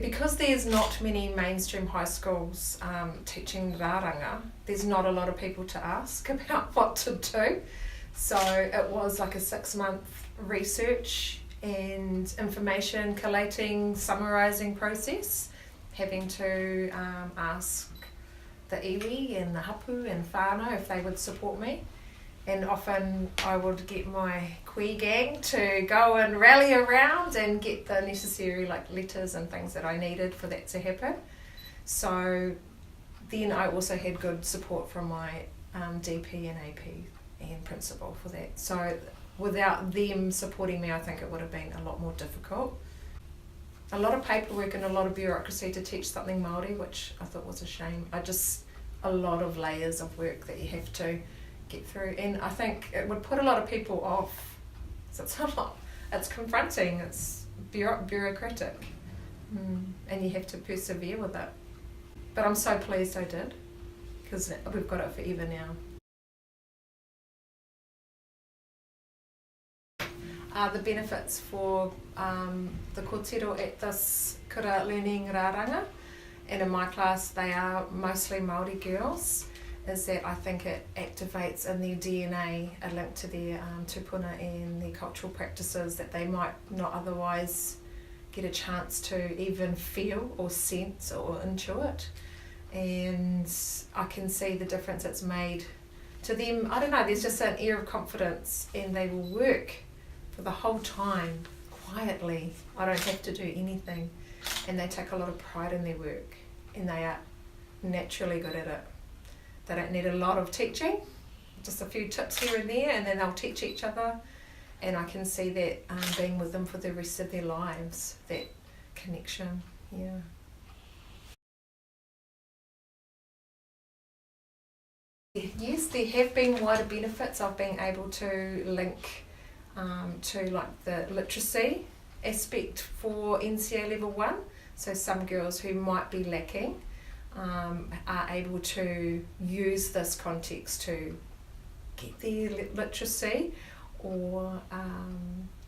Because there's not many mainstream high schools teaching raranga, there's not a lot of people to ask about what to do. So it was like a 6-month research and information collating, summarising process, having to ask the iwi and the hapu and whānau if they would support me. And often I would get my koe gang to go and rally around and get the necessary letters and things that I needed for that to happen. So then I also had good support from my DP and AP and principal for that. So without them supporting me, I think it would have been a lot more difficult. A lot of paperwork and a lot of bureaucracy to teach something Māori, which I thought was a shame. A lot of layers of work that you have to get through, and I think it would put a lot of people off. So it's a lot. It's confronting. It's bureaucratic, and you have to persevere with it. But I'm so pleased I did, because we've got it forever now. The benefits for the kōrero at this kura learning raranga, and in my class they are mostly Māori girls, is that I think it activates in their DNA a link to their tupuna and their cultural practices that they might not otherwise get a chance to even feel or sense or intuit. And I can see the difference it's made to them. I don't know, there's just an air of confidence, and they will work for the whole time quietly. I don't have to do anything, and they take a lot of pride in their work, and they are naturally good at it. They don't need a lot of teaching, just a few tips here and there, and then they'll teach each other. And I can see that being with them for the rest of their lives, that connection, yeah. Yes, there have been wider benefits of being able to link to the literacy aspect for NCA level 1. So some girls who might be lacking are able to use this context to get their literacy, or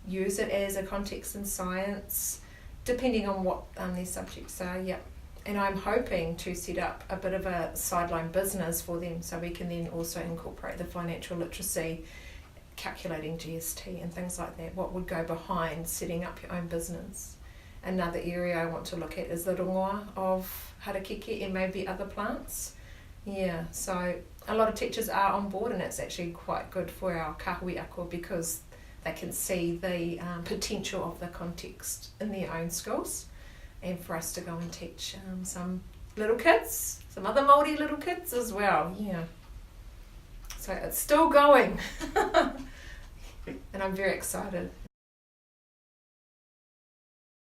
use it as a context in science, depending on what their subjects are. Yeah. And I'm hoping to set up a bit of a sideline business for them, so we can then also incorporate the financial literacy, calculating GST and things like that, what would go behind setting up your own business. Another area I want to look at is the rongoa of harakeke and maybe other plants. Yeah, so a lot of teachers are on board, and it's actually quite good for our kahui ako, because they can see the potential of the context in their own schools, and for us to go and teach some little kids, some other Māori little kids as well. Yeah, so it's still going and I'm very excited.